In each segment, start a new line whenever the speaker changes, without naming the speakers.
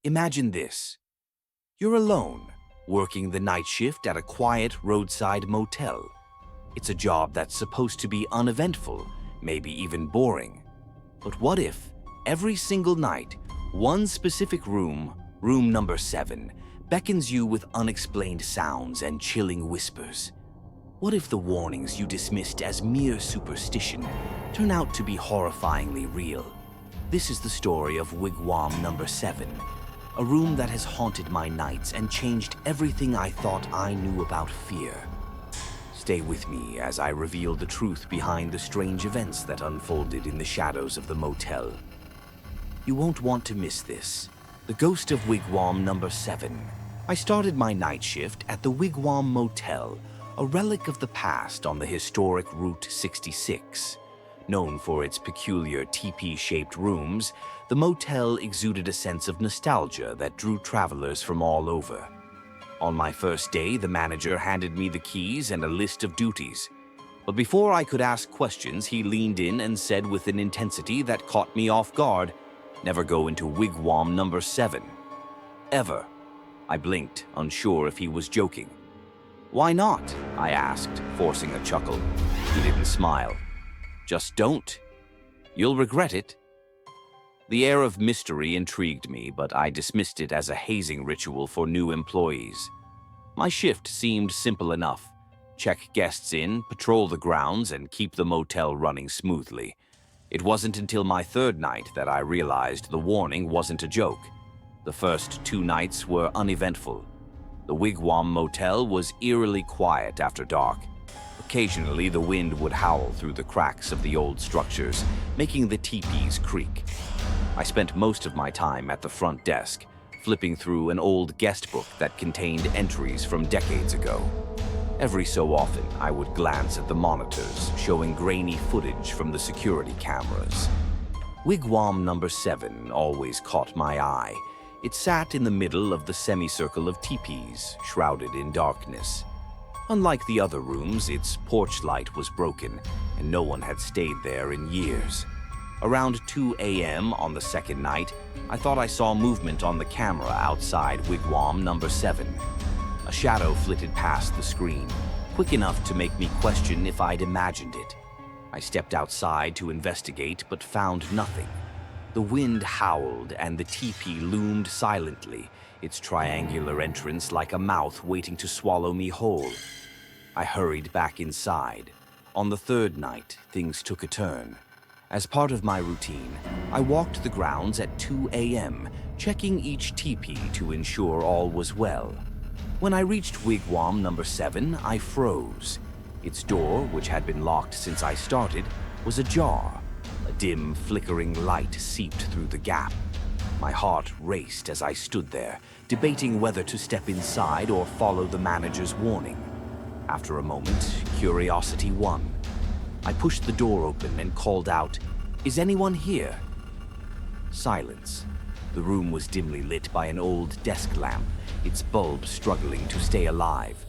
Imagine this. You're alone, working the night shift at a quiet roadside motel. It's a job that's supposed to be uneventful, maybe even boring. But what if, every single night, one specific room, room number 7, beckons you with unexplained sounds and chilling whispers? What if the warnings you dismissed as mere superstition turn out to be horrifyingly real? This is the story of Wigwam number 7, a room that has haunted my nights and changed everything I thought I knew about fear. Stay with me as I reveal the truth behind the strange events that unfolded in the shadows of the motel. You won't want to miss this. The Ghost of Wigwam number 7. I started my night shift at the Wigwam Motel, a relic of the past on the historic Route 66. Known for its peculiar teepee-shaped rooms, the motel exuded a sense of nostalgia that drew travelers from all over. On my first day, the manager handed me the keys and a list of duties. But before I could ask questions, he leaned in and said with an intensity that caught me off guard, "Never go into Wigwam number 7. Ever." I blinked, unsure if he was joking. "Why not?" I asked, forcing a chuckle. He didn't smile. "Just don't. You'll regret it." The air of mystery intrigued me, but I dismissed it as a hazing ritual for new employees. My shift seemed simple enough. Check guests in, patrol the grounds, and keep the motel running smoothly. It wasn't until my third night that I realized the warning wasn't a joke. The first 2 nights were uneventful. The Wigwam Motel was eerily quiet after dark. Occasionally, the wind would howl through the cracks of the old structures, making the teepees creak. I spent most of my time at the front desk, flipping through an old guest book that contained entries from decades ago. Every so often, I would glance at the monitors, showing grainy footage from the security cameras. Wigwam number 7 always caught my eye. It sat in the middle of the semicircle of teepees, shrouded in darkness. Unlike the other rooms, its porch light was broken, and no one had stayed there in years. Around 2 a.m. on the second night, I thought I saw movement on the camera outside Wigwam number 7. A shadow flitted past the screen, quick enough to make me question if I'd imagined it. I stepped outside to investigate, but found nothing. The wind howled and the teepee loomed silently, its triangular entrance like a mouth waiting to swallow me whole. I hurried back inside. On the third night, things took a turn. As part of my routine, I walked the grounds at 2 a.m., checking each teepee to ensure all was well. When I reached Wigwam number 7, I froze. Its door, which had been locked since I started, was ajar. A dim, flickering light seeped through the gap. My heart raced as I stood there, debating whether to step inside or follow the manager's warning. After a moment, curiosity won. I pushed the door open and called out, "Is anyone here?" Silence. The room was dimly lit by an old desk lamp, its bulb struggling to stay alive.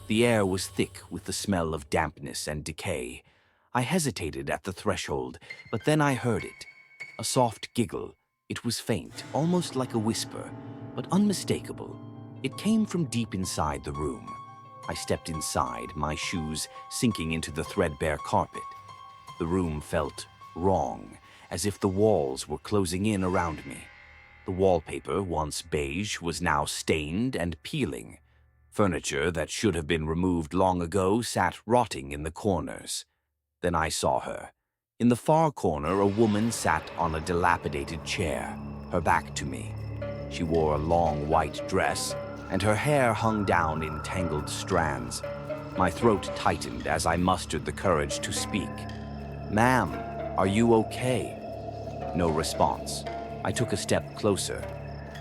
The air was thick with the smell of dampness and decay. I hesitated at the threshold, but then I heard it. A soft giggle. It was faint, almost like a whisper, but unmistakable. It came from deep inside the room. I stepped inside, my shoes sinking into the threadbare carpet. The room felt wrong, as if the walls were closing in around me. The wallpaper, once beige, was now stained and peeling. Furniture that should have been removed long ago sat rotting in the corners. Then I saw her. In the far corner, a woman sat on a dilapidated chair, her back to me. She wore a long white dress, and her hair hung down in tangled strands. My throat tightened as I mustered the courage to speak. "Ma'am, are you okay?" No response. I took a step closer.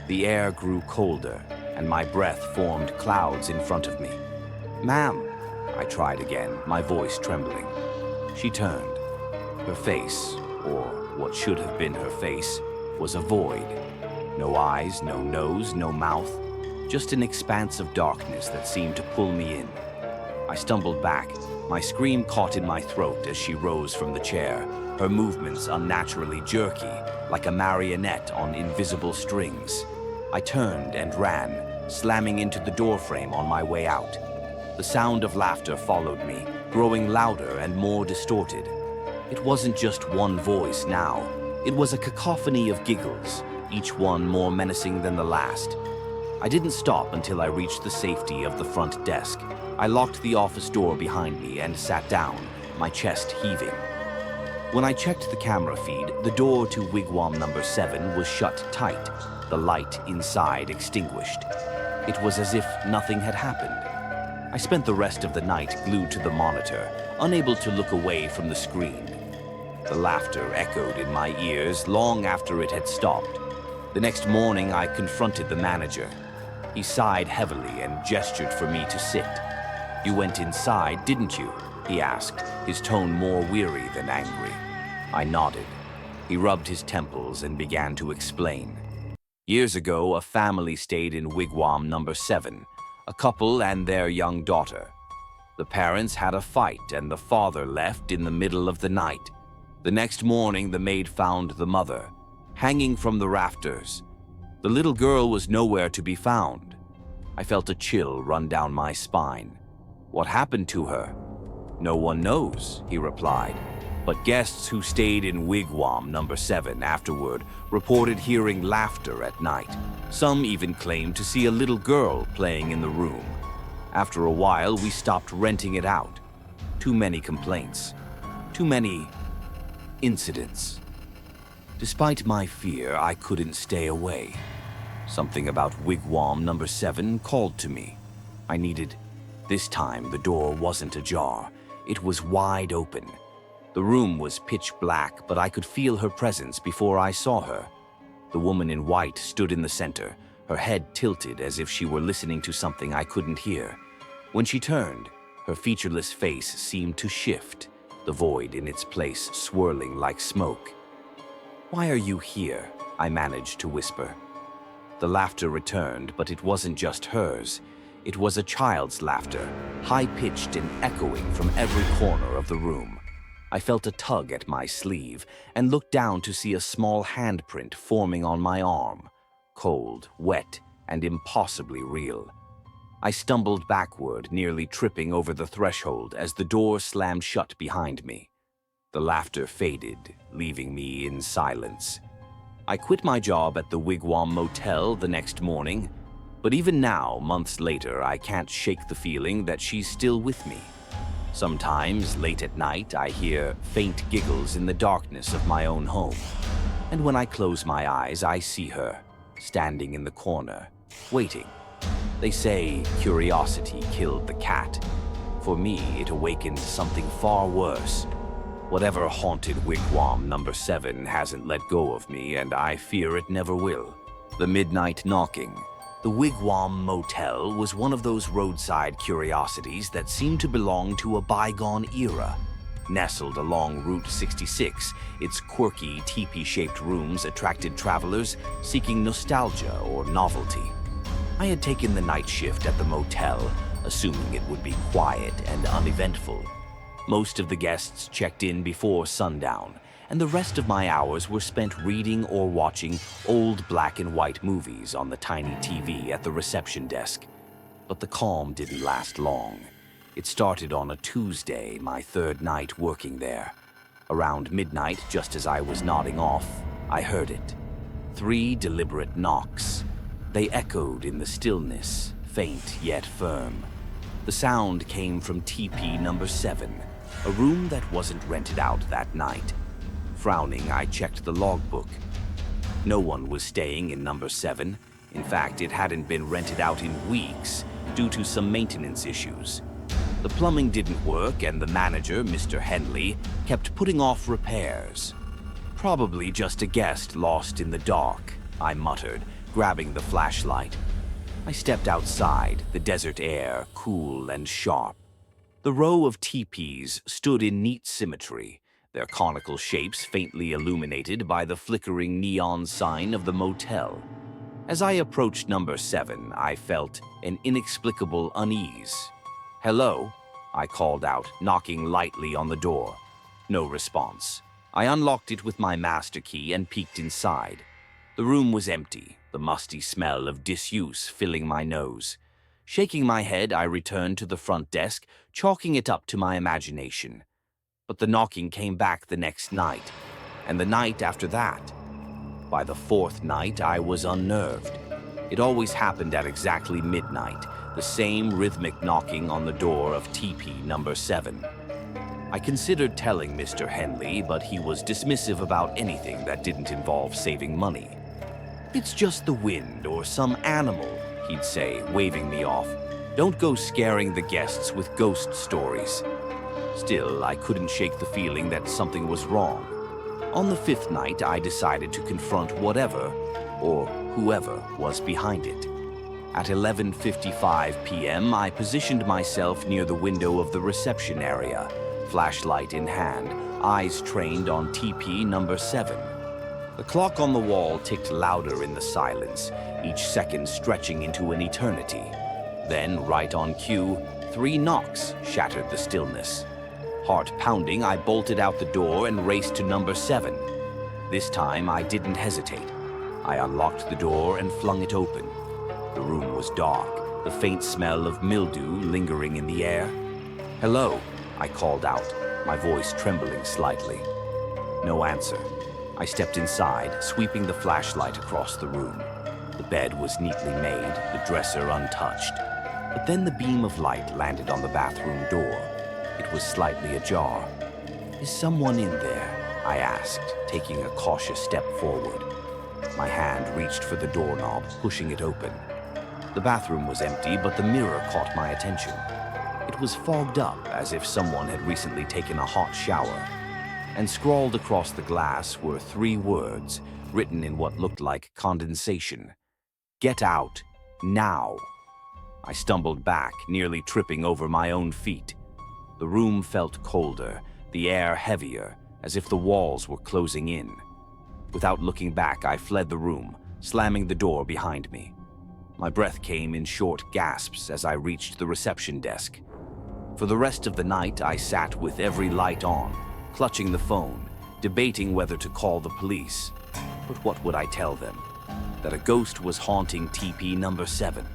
The air grew colder, and my breath formed clouds in front of me. "Ma'am," I tried again, my voice trembling. She turned. Her face, or what should have been her face, was a void. No eyes, no nose, no mouth, just an expanse of darkness that seemed to pull me in. I stumbled back. My scream caught in my throat as she rose from the chair, her movements unnaturally jerky, like a marionette on invisible strings. I turned and ran, slamming into the doorframe on my way out. The sound of laughter followed me, growing louder and more distorted. It wasn't just one voice now. It was a cacophony of giggles, each one more menacing than the last. I didn't stop until I reached the safety of the front desk. I locked the office door behind me and sat down, my chest heaving. When I checked the camera feed, the door to Wigwam number 7 was shut tight, the light inside extinguished. It was as if nothing had happened. I spent the rest of the night glued to the monitor, unable to look away from the screen. The laughter echoed in my ears long after it had stopped. The next morning, I confronted the manager. He sighed heavily and gestured for me to sit. "You went inside, didn't you?" he asked, his tone more weary than angry. I nodded. He rubbed his temples and began to explain. Years ago, a family stayed in Wigwam number 7, a couple and their young daughter. The parents had a fight and the father left in the middle of the night. The next morning, the maid found the mother, hanging from the rafters. The little girl was nowhere to be found. I felt a chill run down my spine. "What happened to her?" "No one knows," he replied. But guests who stayed in Wigwam number 7 afterward reported hearing laughter at night. Some even claimed to see a little girl playing in the room. After a while, we stopped renting it out. Too many complaints. Too many incidents. Despite my fear, I couldn't stay away. Something about Wigwam number 7 called to me. I needed. This time, the door wasn't ajar. It was wide open. The room was pitch black, but I could feel her presence before I saw her. The woman in white stood in the center, her head tilted as if she were listening to something I couldn't hear. When she turned, her featureless face seemed to shift, the void in its place swirling like smoke. "Why are you here?" I managed to whisper. The laughter returned, but it wasn't just hers. It was a child's laughter, high-pitched and echoing from every corner of the room. I felt a tug at my sleeve and looked down to see a small handprint forming on my arm, cold, wet, and impossibly real. I stumbled backward, nearly tripping over the threshold as the door slammed shut behind me. The laughter faded, leaving me in silence. I quit my job at the Wigwam Motel the next morning, but even now, months later, I can't shake the feeling that she's still with me. Sometimes, late at night, I hear faint giggles in the darkness of my own home. And when I close my eyes, I see her, standing in the corner, waiting. They say curiosity killed the cat. For me, it awakened something far worse. Whatever haunted Wigwam number 7 hasn't let go of me, and I fear it never will. The midnight knocking. The Wigwam Motel was one of those roadside curiosities that seemed to belong to a bygone era. Nestled along Route 66, its quirky, teepee-shaped rooms attracted travelers seeking nostalgia or novelty. I had taken the night shift at the motel, assuming it would be quiet and uneventful. Most of the guests checked in before sundown, and the rest of my hours were spent reading or watching old black and white movies on the tiny TV at the reception desk. But the calm didn't last long. It started on a Tuesday, my third night working there. Around midnight, just as I was nodding off, I heard it. 3 deliberate knocks. They echoed in the stillness, faint yet firm. The sound came from TP number 7, a room that wasn't rented out that night. Frowning, I checked the logbook. No one was staying in number 7. In fact, it hadn't been rented out in weeks due to some maintenance issues. The plumbing didn't work, and the manager, Mr. Henley, kept putting off repairs. "Probably just a guest lost in the dark," I muttered, grabbing the flashlight. I stepped outside, the desert air cool and sharp. The row of teepees stood in neat symmetry, their conical shapes faintly illuminated by the flickering neon sign of the motel. As I approached number 7, I felt an inexplicable unease. "Hello?" I called out, knocking lightly on the door. No response. I unlocked it with my master key and peeked inside. The room was empty, the musty smell of disuse filling my nose. Shaking my head, I returned to the front desk, chalking it up to my imagination. But the knocking came back the next night, and the night after that. By the fourth night, I was unnerved. It always happened at exactly midnight, the same rhythmic knocking on the door of TP number 7. I considered telling Mr. Henley, but he was dismissive about anything that didn't involve saving money. "It's just the wind or some animal," he'd say, waving me off. "Don't go scaring the guests with ghost stories." Still, I couldn't shake the feeling that something was wrong. On the fifth night, I decided to confront whatever, or whoever, was behind it. At 11:55 p.m., I positioned myself near the window of the reception area, flashlight in hand, eyes trained on TP number 7. The clock on the wall ticked louder in the silence, each second stretching into an eternity. Then, right on cue, 3 knocks shattered the stillness. Heart pounding, I bolted out the door and raced to number 7. This time, I didn't hesitate. I unlocked the door and flung it open. The room was dark, the faint smell of mildew lingering in the air. "Hello," I called out, my voice trembling slightly. No answer. I stepped inside, sweeping the flashlight across the room. The bed was neatly made, the dresser untouched. But then the beam of light landed on the bathroom door. It was slightly ajar. "Is someone in there?" I asked, taking a cautious step forward. My hand reached for the doorknob, pushing it open. The bathroom was empty, but the mirror caught my attention. It was fogged up, as if someone had recently taken a hot shower. And scrawled across the glass were 3 words, written in what looked like condensation. "Get out, now." I stumbled back, nearly tripping over my own feet. The room felt colder, the air heavier, as if the walls were closing in. Without looking back, I fled the room, slamming the door behind me. My breath came in short gasps as I reached the reception desk. For the rest of the night, I sat with every light on, clutching the phone, debating whether to call the police. But what would I tell them? That a ghost was haunting TP number 7.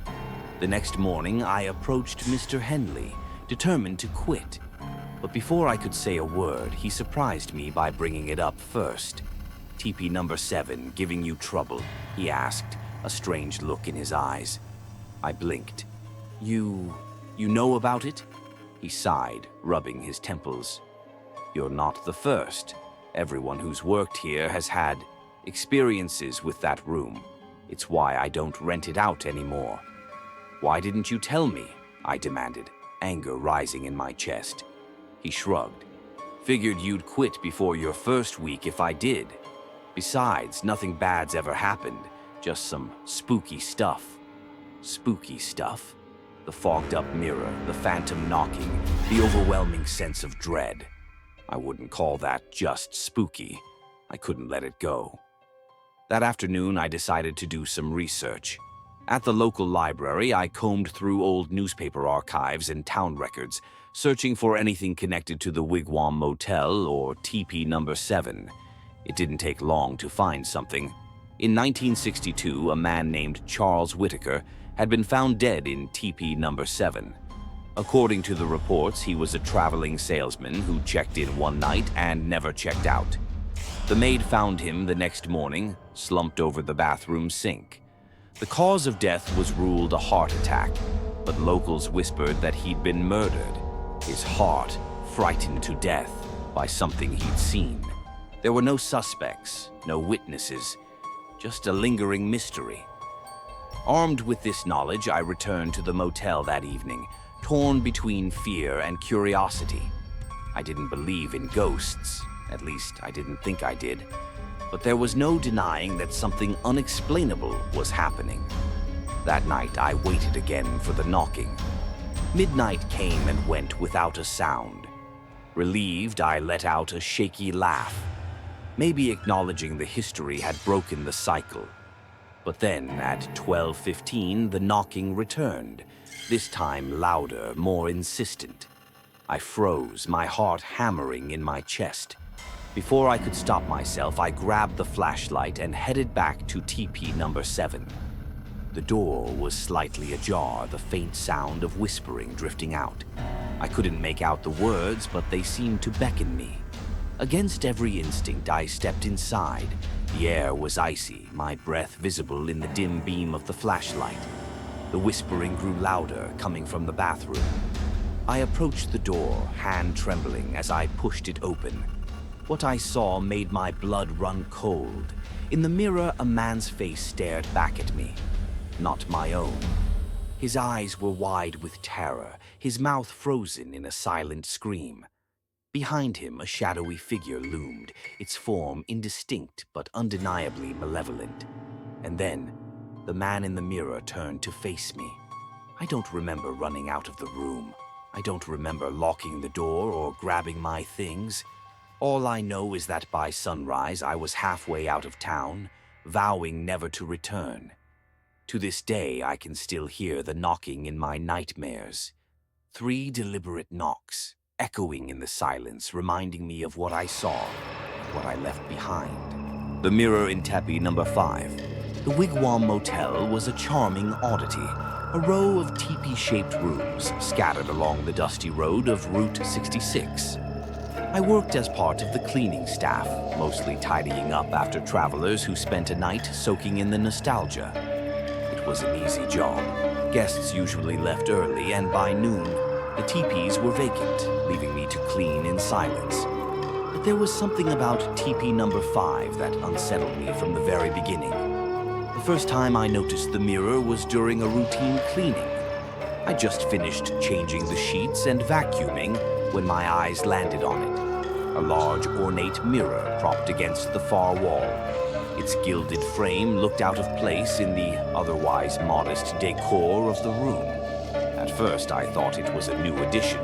The next morning, I approached Mr. Henley, determined to quit. But before I could say a word, he surprised me by bringing it up first. "TP number 7 giving you trouble?" he asked, a strange look in his eyes. I blinked. You know about it?" He sighed, rubbing his temples. "You're not the first. Everyone who's worked here has had experiences with that room. It's why I don't rent it out anymore." "Why didn't you tell me?" I demanded, anger rising in my chest. He shrugged. "Figured you'd quit before your first week if I did. Besides, nothing bad's ever happened, just some spooky stuff." Spooky stuff? The fogged-up mirror, the phantom knocking, the overwhelming sense of dread. I wouldn't call that just spooky. I couldn't let it go. That afternoon, I decided to do some research. At the local library, I combed through old newspaper archives and town records, searching for anything connected to the Wigwam Motel or TP number 7. It didn't take long to find something. In 1962, a man named Charles Whitaker had been found dead in TP number 7. According to the reports, he was a traveling salesman who checked in one night and never checked out. The maid found him the next morning, slumped over the bathroom sink. The cause of death was ruled a heart attack, but locals whispered that he'd been murdered, his heart frightened to death by something he'd seen. There were no suspects, no witnesses, just a lingering mystery. Armed with this knowledge, I returned to the motel that evening, torn between fear and curiosity. I didn't believe in ghosts, at least I didn't think I did. But there was no denying that something unexplainable was happening. That night, I waited again for the knocking. Midnight came and went without a sound. Relieved, I let out a shaky laugh. Maybe acknowledging the history had broken the cycle. But then, at 12:15, the knocking returned, this time louder, more insistent. I froze, my heart hammering in my chest. Before I could stop myself, I grabbed the flashlight and headed back to TP number 7. The door was slightly ajar, the faint sound of whispering drifting out. I couldn't make out the words, but they seemed to beckon me. Against every instinct, I stepped inside. The air was icy, my breath visible in the dim beam of the flashlight. The whispering grew louder, coming from the bathroom. I approached the door, hand trembling as I pushed it open. What I saw made my blood run cold. In the mirror, a man's face stared back at me. Not my own. His eyes were wide with terror, his mouth frozen in a silent scream. Behind him, a shadowy figure loomed, its form indistinct but undeniably malevolent. And then, the man in the mirror turned to face me. I don't remember running out of the room. I don't remember locking the door or grabbing my things. All I know is that by sunrise, I was halfway out of town, vowing never to return. To this day, I can still hear the knocking in my nightmares. 3 deliberate knocks, echoing in the silence, reminding me of what I saw, what I left behind. The mirror in Tepe number 5. The Wigwam Motel was a charming oddity, a row of teepee-shaped rooms scattered along the dusty road of Route 66. I worked as part of the cleaning staff, mostly tidying up after travelers who spent a night soaking in the nostalgia. It was an easy job. Guests usually left early, and by noon, the teepees were vacant, leaving me to clean in silence. But there was something about teepee number 5 that unsettled me from the very beginning. The first time I noticed the mirror was during a routine cleaning. I just finished changing the sheets and vacuuming when my eyes landed on it. A large, ornate mirror propped against the far wall. Its gilded frame looked out of place in the otherwise modest decor of the room. At first, I thought it was a new addition.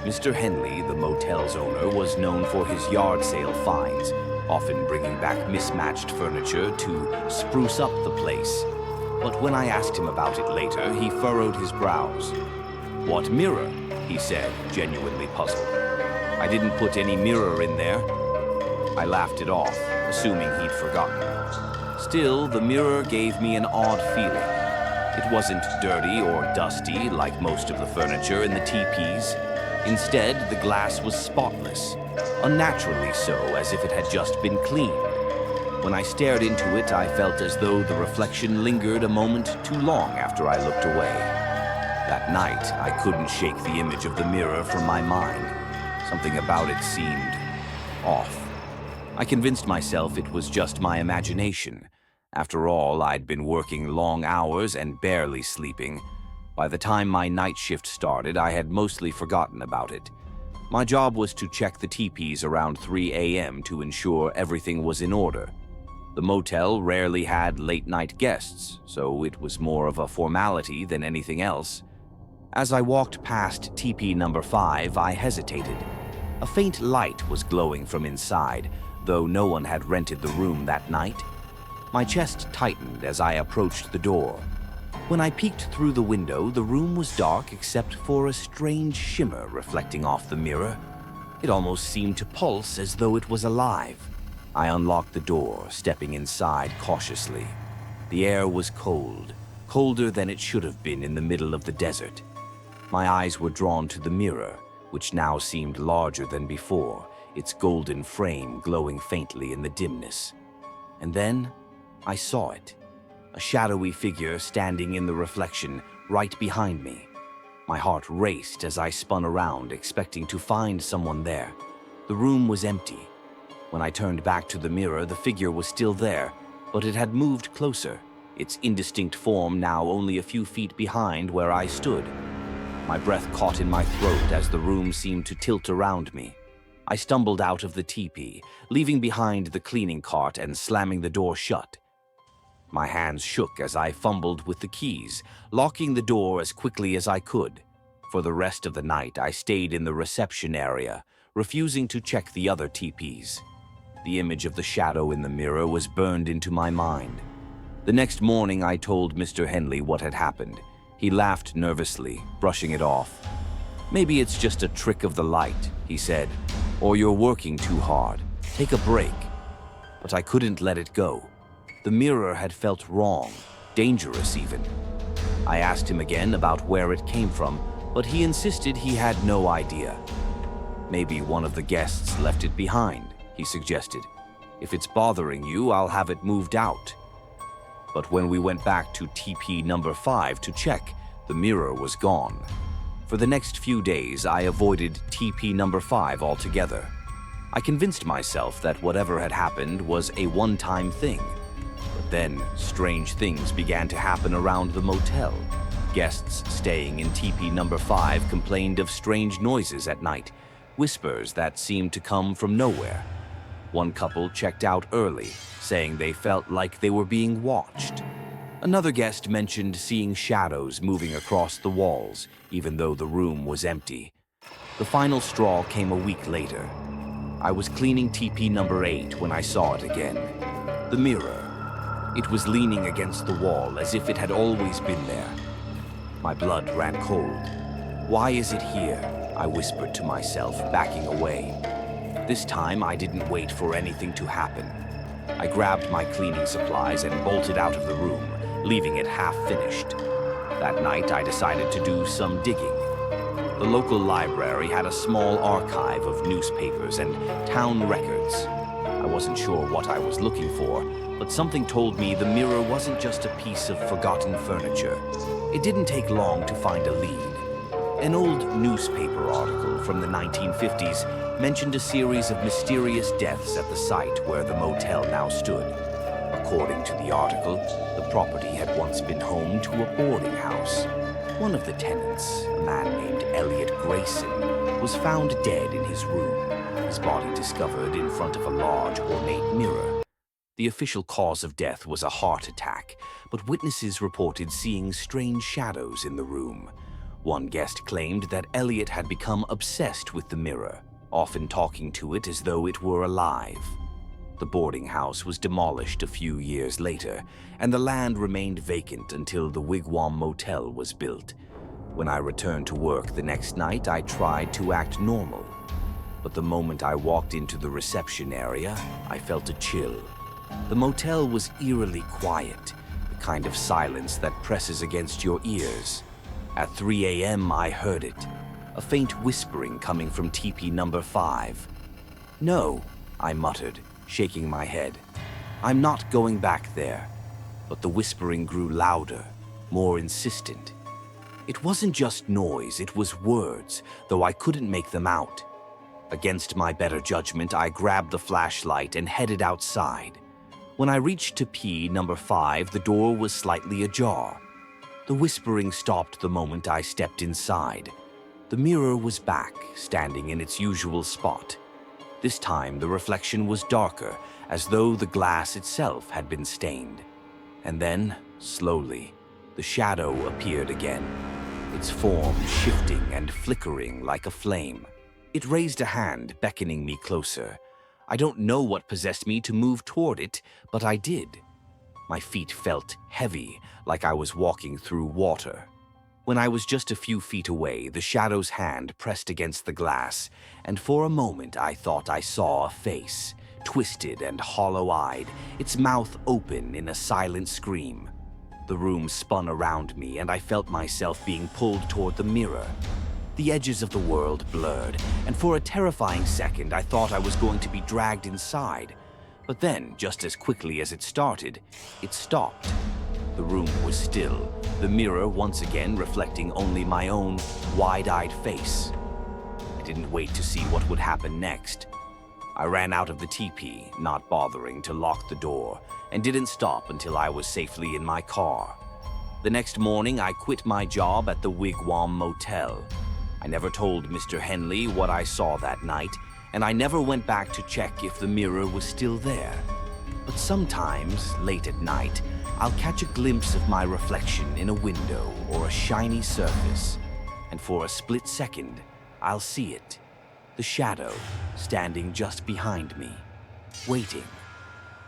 Mr. Henley, the motel's owner, was known for his yard sale finds, often bringing back mismatched furniture to spruce up the place. But when I asked him about it later, he furrowed his brows. "What mirror?" he said, genuinely puzzled. "I didn't put any mirror in there." I laughed it off, assuming he'd forgotten. Still, the mirror gave me an odd feeling. It wasn't dirty or dusty like most of the furniture in the teepees. Instead, the glass was spotless, unnaturally so, as if it had just been cleaned. When I stared into it, I felt as though the reflection lingered a moment too long after I looked away. That night, I couldn't shake the image of the mirror from my mind. Something about it seemed off. I convinced myself it was just my imagination. After all, I'd been working long hours and barely sleeping. By the time my night shift started, I had mostly forgotten about it. My job was to check the teepees around 3 a.m. to ensure everything was in order. The motel rarely had late-night guests, so it was more of a formality than anything else. As I walked past teepee number 5, I hesitated. A faint light was glowing from inside, though no one had rented the room that night. My chest tightened as I approached the door. When I peeked through the window, the room was dark except for a strange shimmer reflecting off the mirror. It almost seemed to pulse as though it was alive. I unlocked the door, stepping inside cautiously. The air was cold, colder than it should have been in the middle of the desert. My eyes were drawn to the mirror, which now seemed larger than before, its golden frame glowing faintly in the dimness. And then I saw it. A shadowy figure standing in the reflection right behind me. My heart raced as I spun around, expecting to find someone there. The room was empty. When I turned back to the mirror, the figure was still there, but it had moved closer, its indistinct form now only a few feet behind where I stood. My breath caught in my throat as the room seemed to tilt around me. I stumbled out of the teepee, leaving behind the cleaning cart and slamming the door shut. My hands shook as I fumbled with the keys, locking the door as quickly as I could. For the rest of the night, I stayed in the reception area, refusing to check the other teepees. The image of the shadow in the mirror was burned into my mind. The next morning, I told Mr. Henley what had happened. He laughed nervously, brushing it off. "Maybe it's just a trick of the light," he said, "or you're working too hard. take a break. But I couldn't let it go. The mirror had felt wrong, dangerous even. I asked him again about where it came from, but he insisted he had no idea. Maybe one of the guests left it behind, he suggested. If it's bothering you, I'll have it moved out. But when we went back to TP number 5 to check, the mirror was gone. For the next few days, I avoided TP number 5 altogether. I convinced myself that whatever had happened was a one-time thing. But then, strange things began to happen around the motel. Guests staying in TP number 5 complained of strange noises at night, whispers that seemed to come from nowhere. One couple checked out early, saying they felt like they were being watched. Another guest mentioned seeing shadows moving across the walls, even though the room was empty. The final straw came a week later. I was cleaning TP number 8 when I saw it again. The mirror. It was leaning against the wall as if it had always been there. My blood ran cold. "Why is it here?" I whispered to myself, backing away. This time, I didn't wait for anything to happen. I grabbed my cleaning supplies and bolted out of the room, leaving it half-finished. That night, I decided to do some digging. The local library had a small archive of newspapers and town records. I wasn't sure what I was looking for, but something told me the mirror wasn't just a piece of forgotten furniture. It didn't take long to find a lead. An old newspaper article from the 1950s mentioned a series of mysterious deaths at the site where the motel now stood. According to the article, the property had once been home to a boarding house. One of the tenants, a man named Elliot Grayson, was found dead in his room, his body discovered in front of a large, ornate mirror. The official cause of death was a heart attack, but witnesses reported seeing strange shadows in the room. One guest claimed that Elliot had become obsessed with the mirror, often talking to it as though it were alive. The boarding house was demolished a few years later, and the land remained vacant until the Wigwam Motel was built. When I returned to work the next night, I tried to act normal. But the moment I walked into the reception area, I felt a chill. The motel was eerily quiet, the kind of silence that presses against your ears. At 3 a.m., I heard it, a faint whispering coming from TP number 5. "No," I muttered, shaking my head. "I'm not going back there." But the whispering grew louder, more insistent. It wasn't just noise, it was words, though I couldn't make them out. Against my better judgment, I grabbed the flashlight and headed outside. When I reached to P number 5, the door was slightly ajar. The whispering stopped the moment I stepped inside. The mirror was back, standing in its usual spot. This time, the reflection was darker, as though the glass itself had been stained. And then, slowly, the shadow appeared again, its form shifting and flickering like a flame. It raised a hand, beckoning me closer. I don't know what possessed me to move toward it, but I did. My feet felt heavy, like I was walking through water. When I was just a few feet away, the shadow's hand pressed against the glass, and for a moment I thought I saw a face, twisted and hollow-eyed, its mouth open in a silent scream. The room spun around me, and I felt myself being pulled toward the mirror. The edges of the world blurred, and for a terrifying second I thought I was going to be dragged inside. But then, just as quickly as it started, it stopped. The room was still, the mirror once again reflecting only my own wide-eyed face. I didn't wait to see what would happen next. I ran out of the teepee, not bothering to lock the door, and didn't stop until I was safely in my car. The next morning, I quit my job at the Wigwam Motel. I never told Mr. Henley what I saw that night, and I never went back to check if the mirror was still there. But sometimes, late at night, I'll catch a glimpse of my reflection in a window or a shiny surface, and for a split second, I'll see it, the shadow standing just behind me, waiting.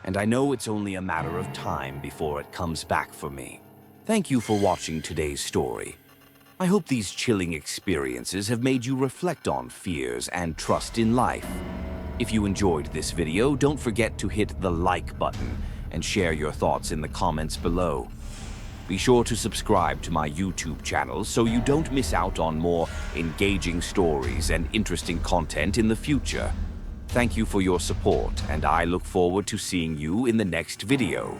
And I know it's only a matter of time before it comes back for me. Thank you for watching today's story. I hope these chilling experiences have made you reflect on fears and trust in life. If you enjoyed this video, don't forget to hit the like button and share your thoughts in the comments below. Be sure to subscribe to my YouTube channel so you don't miss out on more engaging stories and interesting content in the future. Thank you for your support, and I look forward to seeing you in the next video.